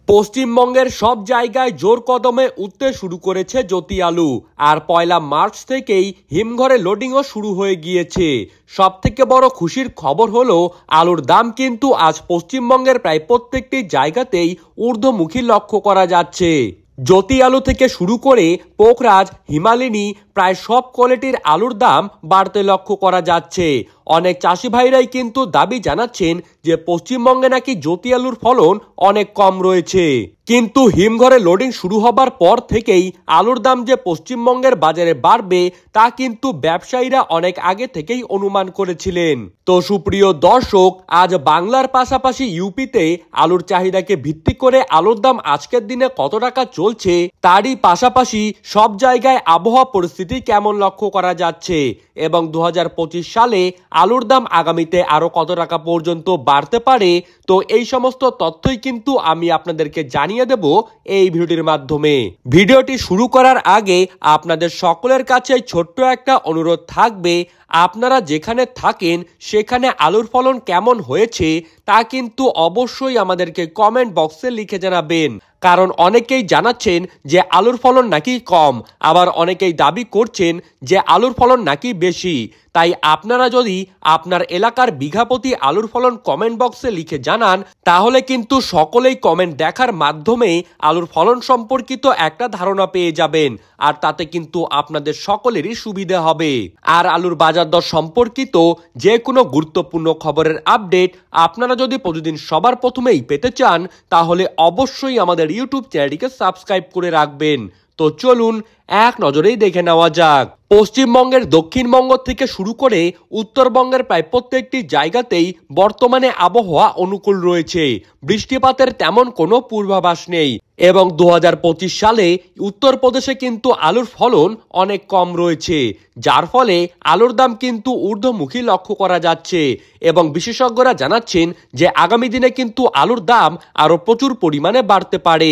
পশ্চিমবঙ্গের সব জায়গায় জোর কদমে উঠতে শুরু করেছে জ্যোতি আলু। আর 1 মার্চ থেকেই হিমঘরে লোডিংও শুরু হয়ে গিয়েছে। সব থেকে বড় খুশির খবর হলো আলুর দাম কিন্তু আজ পশ্চিমবঙ্গের প্রায় প্রত্যেকটি জায়গাতেই ঊর্ধ্বমুখী লক্ষ্য করা যাচ্ছে। জ্যোতি আলু থেকে শুরু করে পোখরাজ, হিমালিনী প্রায় সব কোয়ালিটির আলুর দাম বাড়তে লক্ষ্য করা যাচ্ছে। অনেক চাষি ভাইরাই কিন্তু দাবি জানাচ্ছেন যে পশ্চিমবঙ্গে নাকি জ্যোতি আলুর ফলন অনেক কম রয়েছে, কিন্তু হিমঘরে লোডিং শুরু হবার পর থেকেই আলুর দাম যে পশ্চিমবঙ্গের বাজারে বাড়বে তা কিন্তু ব্যবসায়ীরা অনেক আগে থেকেই অনুমান করেছিলেন। তো সুপ্রিয় দর্শক, আজ বাংলার পাশাপাশি ইউপিতে আলুর চাহিদাকে ভিত্তি করে আলুর দাম আজকের দিনে কত টাকা চলছে, তারই পাশাপাশি সব জায়গায় আবহাওয়া পরিস্থিতি কেমন লক্ষ্য করা যাচ্ছে এবং 2025 সালে আলুর দাম আগামীতে আরো কত টাকা পর্যন্ত বাড়তে পারে, তো এই সমস্ত তথ্যই কিন্তু আমি আপনাদেরকে জানিয়ে দেব এই ভিডিওটির মাধ্যমে। ভিডিওটি শুরু করার আগে আপনাদের সকলের কাছে ছোট্ট একটা অনুরোধ থাকবে, আপনারা যেখানে থাকেন সেখানে আলুর ফলন কেমন হয়েছে তা কিন্তু অবশ্যই আমাদেরকে কমেন্ট বক্সে লিখে জানাবেন। কারণ অনেকেই জানাচ্ছেন যে আলুর ফলন নাকি কম, আবার অনেকেই দাবি করছেন যে আলুর ফলন নাকি বেশি। তাই আপনারা যদি আপনার এলাকার বিঘাপতি আলুর ফলন কমেন্ট বক্সে লিখে জানান, তাহলে কিন্তু সকলেই কমেন্ট দেখার মাধ্যমে আলুর ফলন সম্পর্কিত একটা ধারণা পেয়ে যাবেন, আর তাতে কিন্তু আপনাদের সকলেরই সুবিধা হবে। আর আলুর বাজার দর সম্পর্কিত যে কোনো গুরুত্বপূর্ণ খবরের আপডেট আপনারা যদি প্রতিদিন সবার প্রথমেই পেতে চান, তাহলে অবশ্যই আমাদের ইউটিউব চ্যানেলটিকে সাবস্ক্রাইব করে রাখবেন। তো চলুন এক নজরেই দেখে নেওয়া যাক। পশ্চিমবঙ্গের দক্ষিণবঙ্গ থেকে শুরু করে উত্তরবঙ্গের প্রায় প্রত্যেকটি জায়গাতেই বর্তমানে আবহাওয়া অনুকূল রয়েছে। বৃষ্টিপাতের তেমন কোনো পূর্বাভাস নেই এবং 2025 সালে উত্তরপ্রদেশে কিন্তু আলুর ফলন অনেক কম রয়েছে, যার ফলে আলুর দাম কিন্তু ঊর্ধ্বমুখী লক্ষ্য করা যাচ্ছে এবং বিশেষজ্ঞরা জানাচ্ছেন যে আগামী দিনে কিন্তু আলুর দাম আরো প্রচুর পরিমাণে বাড়তে পারে।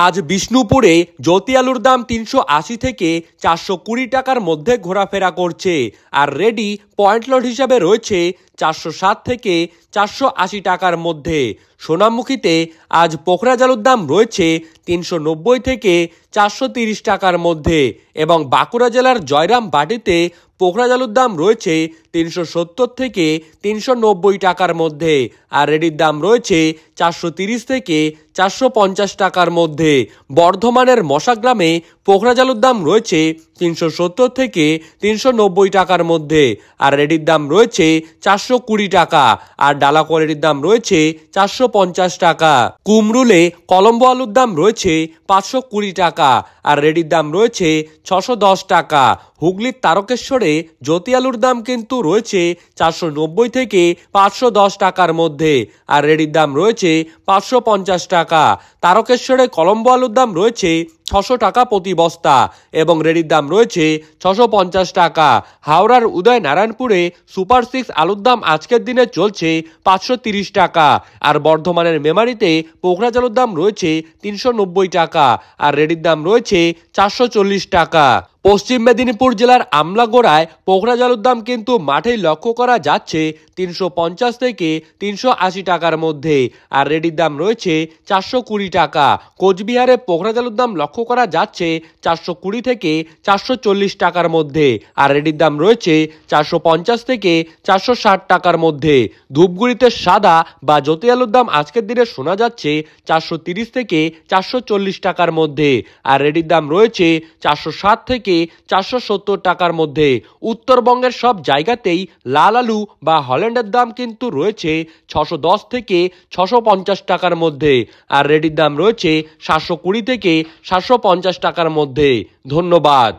আজ বিষ্ণুপুরে জ্যোতি আলুর দাম 380 থেকে 420 টাকার মধ্যে ঘোরাফেরা করছে, আর রেডি পয়েন্ট লোড হিসাবে রয়েছে 460 থেকে 480 টাকার মধ্যে। সোনামুখীতে আজ পোখরাজ আলুর দাম রয়েছে 390 থেকে 430 টাকার মধ্যে এবং বাঁকুড়া জেলার জয়রামবাটিতে পোখরাজ আলুর দাম রয়েছে 370 থেকে 390 টাকার মধ্যে, আর রেডির দাম রয়েছে 430 থেকে 450 টাকার মধ্যে। বর্ধমানের মশাগ্রামে পোখরাজ আলুর দাম রয়েছে 370 থেকে 390 টাকার মধ্যে, আর রেডির দাম রয়েছে 420 টাকা, আর ডালা কোয়ালিটির দাম রয়েছে 450 টাকা। কুমরুলে কলম্বো আলুর দাম রয়েছে 520 টাকা, আর রেডির দাম রয়েছে 610 টাকা। হুগলির তারকেশ্বরে জ্যোতি আলুর দাম কিন্তু রয়েছে 490 থেকে 510 টাকার মধ্যে, আর রেডির দাম রয়েছে 550 টাকা। তারকেশ্বরে কলম্বো আলুর দাম রয়েছে 600 টাকা প্রতি বস্তা এবং রেডির দাম রয়েছে 650 টাকা। হাওড়ার উদয় নারায়ণপুরে সুপার 6 আলুর দাম আজকের দিনে চলছে 530 টাকা, আর বর্ধমানের মেমারিতে পোখরাজ আলুর দাম রয়েছে 390 টাকা, আর রেডির দাম রয়েছে 440 টাকা। পশ্চিম মেদিনীপুর জেলার আমলাগোড়ায় পোখরাজ আলুর দাম কিন্তু মাঠেই লক্ষ্য করা যাচ্ছে 350 থেকে 380 টাকার মধ্যে, আর রেডির দাম রয়েছে 420 টাকা। কোচবিহারে পোখরাজ আলুর দাম লক্ষ্য করা যাচ্ছে 420 থেকে 440 টাকার মধ্যে, আর রেডির দাম রয়েছে 450 থেকে 460 টাকার মধ্যে। ধূপগুড়িতে সাদা বা জ্যোতি আলুর দাম আজকের দিনে শোনা যাচ্ছে 430 থেকে 440 টাকার মধ্যে, আর রেডির দাম রয়েছে 460 থেকে 470 টাকার মধ্যে। উত্তরবঙ্গের সব জায়গাতেই লাল আলু বা হল্যান্ডের দাম কিন্তু রয়েছে 610 থেকে 650 টাকার মধ্যে, আর রেডির দাম রয়েছে 720 থেকে 750 টাকার মধ্যে। ধন্যবাদ।